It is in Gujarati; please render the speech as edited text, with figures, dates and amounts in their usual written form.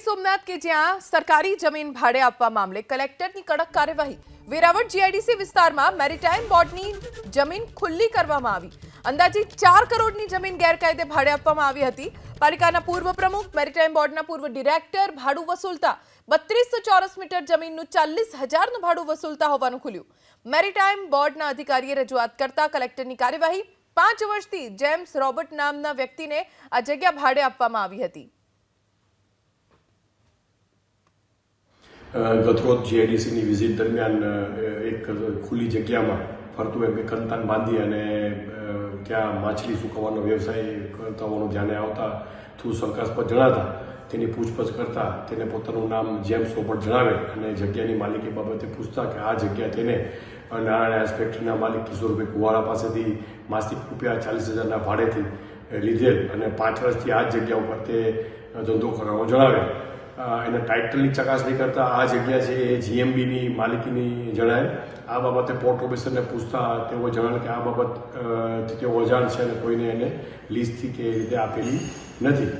સોમનાથ કે જ્યાં સરકારી જમીન ભાડે આપવા મામલે કલેક્ટરની કડક કાર્યવાહી। વેરાવળ જીઆઈડીસી વિસ્તારમાં મેરીટાઈમ બોર્ડની જમીન ખુલ્લી કરવામાં આવી। અંદાજિત 4 કરોડની જમીન ગેરકાયદે ભાડે આપવામાં આવી હતી। પાલિકાના પૂર્વ પ્રમુખ, મેરીટાઈમ બોર્ડના પૂર્વ ડિરેક્ટર ભાડું વસૂલતા 3200 ચોરસ મીટર જમીનનું 40,000નું ભાડું વસૂલતા હોવાનું ખુલ્યું। મેરીટાઈમ બોર્ડના અધિકારીએ રજૂઆત કરતા કલેક્ટરની કાર્યવાહી। 5 વર્ષથી જેમ્સ રોબર્ટ નામના વ્યક્તિને આ જગ્યા ભાડે આપવામાં આવી હતી। ગતરોજ જીઆઈડીસીની વિઝિટ દરમિયાન એક ખુલ્લી જગ્યામાં ફરતું એક કંતાન બાંધી અને ત્યાં માછલી સૂકવવાનો વ્યવસાય કરતા હોવાનું ધ્યાને આવતા થોડું શંકાસ્પદ જણાતા તેની પૂછપરછ કરતા તેને પોતાનું નામ જેમ્સ રોબર્ટ જણાવે અને જગ્યાની માલિકી બાબતે પૂછતા કે આ જગ્યા તેને નાણાં ફેક્ટરીના માલિક કિશોરભાઈ કુવાડા પાસેથી માસિક ₹40,000ના ભાડેથી લીધેલ અને 5 વર્ષથી આ જગ્યા ઉપર તે ધંધો કરવાનો જણાવે। એના ટાઇટલની ચકાસણી કરતાં આ જગ્યા છે એ જીએમબીની માલિકીની જણાય। આ બાબતે પોર્ટ ઓફિસરને પૂછતા તેઓ જણાવે કે આ બાબત તેઓ અજાણ છે અને કોઈને એને લીઝથી કે રીતે આપેલી નથી।